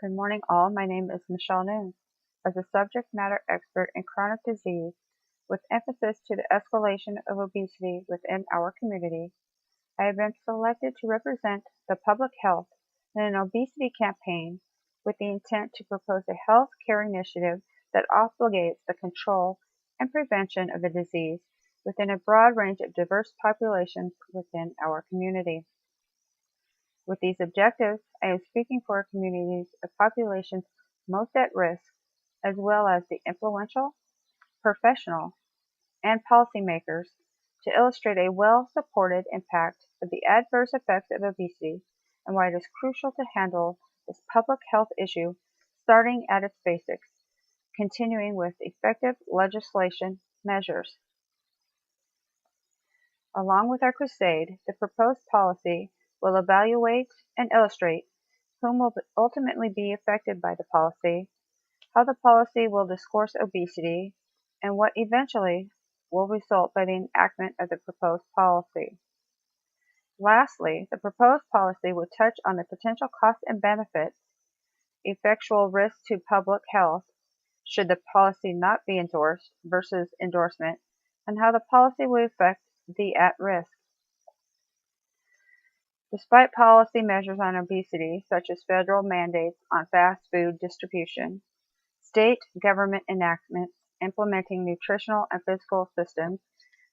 Good morning all, my name is Michelle Noon. As a subject matter expert in chronic disease, with emphasis to the escalation of obesity within our community, I have been selected to represent the public health in an obesity campaign with the intent to propose a health care initiative that obligates the control and prevention of the disease within a broad range of diverse populations within our community. With these objectives, I am speaking for communities of populations most at risk, as well as the influential, professional, and policymakers to illustrate a well-supported impact of the adverse effects of obesity and why it is crucial to handle this public health issue starting at its basics, continuing with effective legislation measures. Along with our crusade, the proposed policy will evaluate and illustrate whom will ultimately be affected by the policy, how the policy will discourse obesity, and what eventually will result by the enactment of the proposed policy. Lastly, the proposed policy will touch on the potential costs and benefits, effectual risks to public health should the policy not be endorsed versus endorsement, and how the policy will affect the at-risk. Despite policy measures on obesity, such as federal mandates on fast food distribution, state government enactments implementing nutritional and physical systems,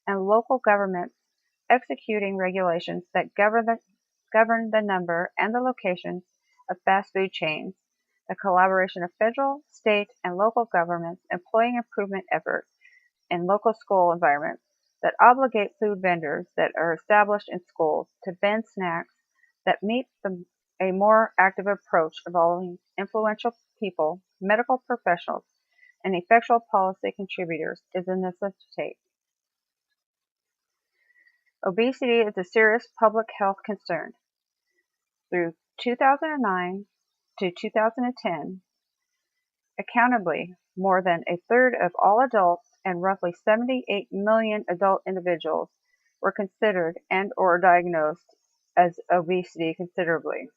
and local governments executing regulations that govern the number and the locations of fast food chains, the collaboration of federal, state, and local governments employing improvement efforts in local school environments that obligate food vendors that are established in schools to vend snacks that meet a more active approach involving influential people, medical professionals, and effectual policy contributors is a necessity. Obesity is a serious public health concern. Through 2009 to 2010, accountably, more than a third of all adults and roughly 78 million adult individuals were considered and or diagnosed as obesity considerably.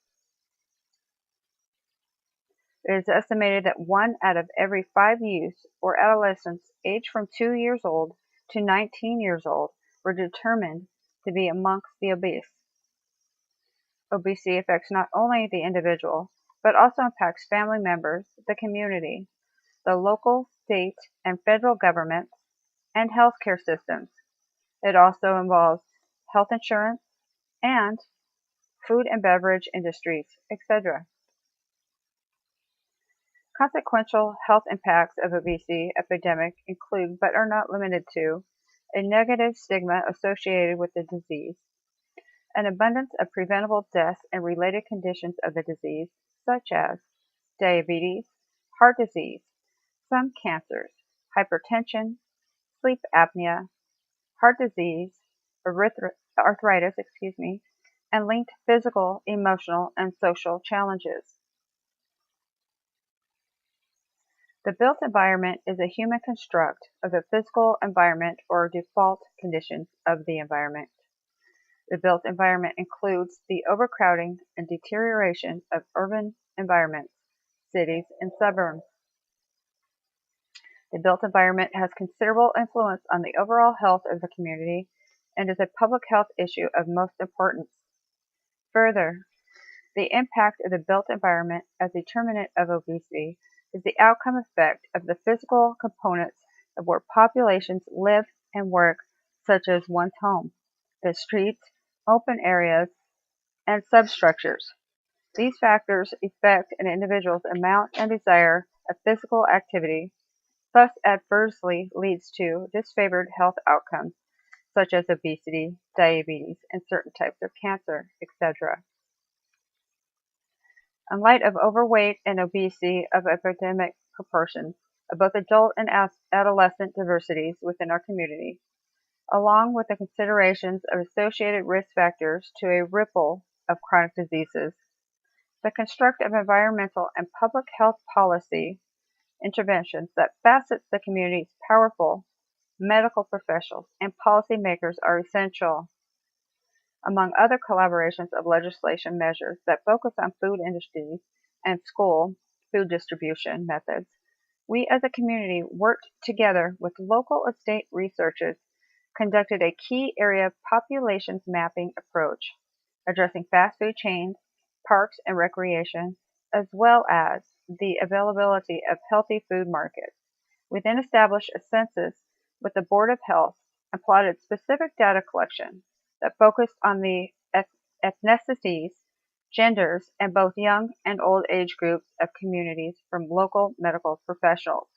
It is estimated that 1 out of every 5 youth or adolescents aged from 2 years old to 19 years old were determined to be amongst the obese. Obesity affects not only the individual, but also impacts family members, the community, the local, state, and federal governments, and healthcare systems. It also involves health insurance and food and beverage industries, etc. Consequential health impacts of obesity epidemic include, but are not limited to, a negative stigma associated with the disease, an abundance of preventable deaths and related conditions of the disease, such as diabetes, heart disease, some cancers, hypertension, sleep apnea, heart disease, arthritis, and linked physical, emotional, and social challenges. The built environment is a human construct of the physical environment or default conditions of the environment. The built environment includes the overcrowding and deterioration of urban environments, cities, and suburbs. The built environment has considerable influence on the overall health of the community and is a public health issue of most importance. Further, the impact of the built environment as a determinant of obesity is the outcome effect of the physical components of where populations live and work, such as one's home, the streets, open areas, and substructures. These factors affect an individual's amount and desire of physical activity, thus adversely leads to disfavored health outcomes, such as obesity, diabetes, and certain types of cancer, etc. In light of overweight and obesity of epidemic proportions of both adult and adolescent diversities within our community, along with the considerations of associated risk factors to a ripple of chronic diseases, the construct of environmental and public health policy interventions that facets the community's powerful medical professionals and policymakers are essential. Among other collaborations of legislation measures that focus on food industries and school food distribution methods, we as a community worked together with local and state researchers, conducted a key area populations mapping approach, addressing fast food chains, parks and recreation, as well as the availability of healthy food markets. We then established a census with the Board of Health and plotted specific data collection that focused on the ethnicities, genders, and both young and old age groups of communities from local medical professionals.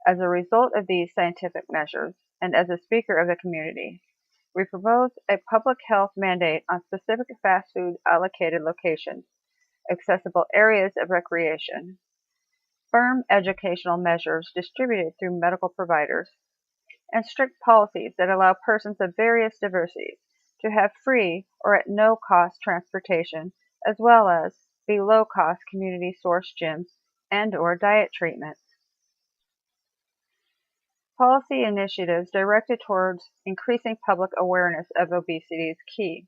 As a result of these scientific measures, and as a speaker of the community, we proposed a public health mandate on specific fast food allocated locations, accessible areas of recreation, firm educational measures distributed through medical providers, and strict policies that allow persons of various diversities to have free or at no cost transportation, as well as be low-cost community-sourced gyms and/or diet treatments. Policy initiatives directed towards increasing public awareness of obesity is key.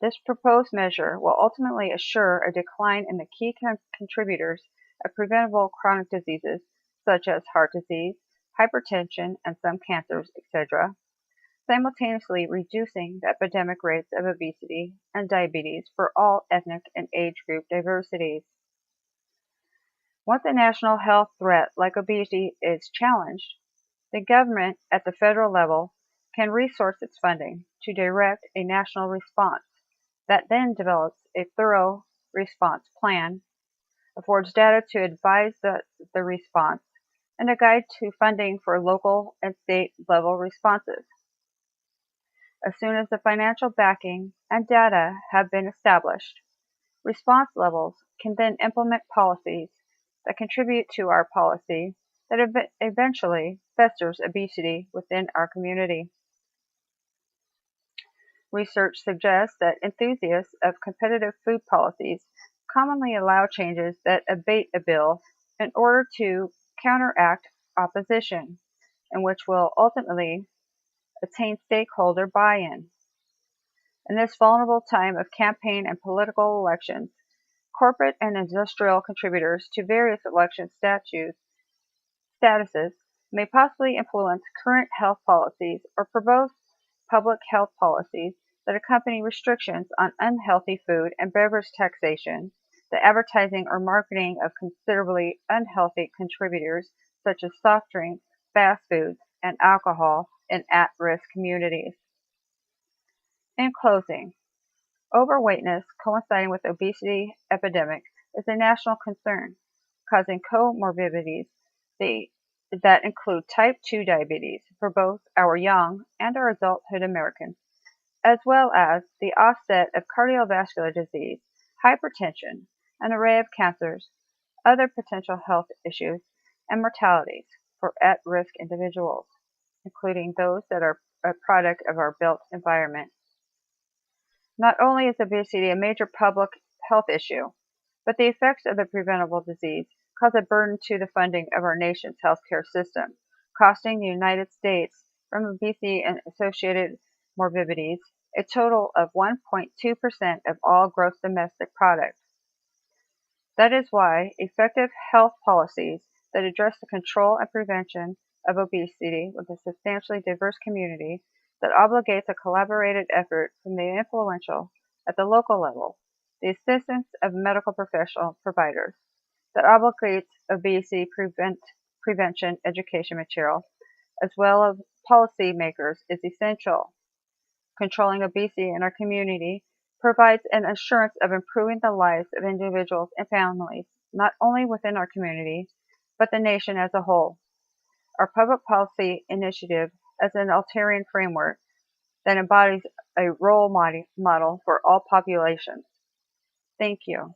This proposed measure will ultimately assure a decline in the key contributors of preventable chronic diseases such as heart disease, hypertension, and some cancers, etc., simultaneously reducing the epidemic rates of obesity and diabetes for all ethnic and age group diversities. Once a national health threat like obesity is challenged, the government at the federal level can resource its funding to direct a national response that then develops a thorough response plan, affords data to advise the response, and a guide to funding for local and state level responses. As soon as the financial backing and data have been established, response levels can then implement policies that contribute to our policy that eventually festers obesity within our community. Research suggests that enthusiasts of competitive food policies commonly allow changes that abate a bill in order to counteract opposition, and which will ultimately attain stakeholder buy-in. In this vulnerable time of campaign and political elections, corporate and industrial contributors to various election statuses may possibly influence current health policies or propose public health policies that accompany restrictions on unhealthy food and beverage taxation, the advertising or marketing of considerably unhealthy contributors such as soft drinks, fast foods, and alcohol in at-risk communities. In closing, overweightness coinciding with obesity epidemic is a national concern, causing comorbidities that include type 2 diabetes for both our young and our adulthood Americans, as well as the offset of cardiovascular disease, hypertension, an array of cancers, other potential health issues, and mortalities for at-risk individuals, including those that are a product of our built environment. Not only is obesity a major public health issue, but the effects of the preventable disease cause a burden to the funding of our nation's healthcare system, costing the United States from obesity and associated morbidities a total of 1.2% of all gross domestic product. That is why effective health policies that address the control and prevention of obesity with a substantially diverse community that obligates a collaborated effort from the influential at the local level, the assistance of medical professional providers, that obligates obesity prevention education material, as well as policy makers, is essential. Controlling obesity in our community provides an assurance of improving the lives of individuals and families, not only within our community, but the nation as a whole. Our public policy initiative as an Altarian framework that embodies a role model for all populations. Thank you.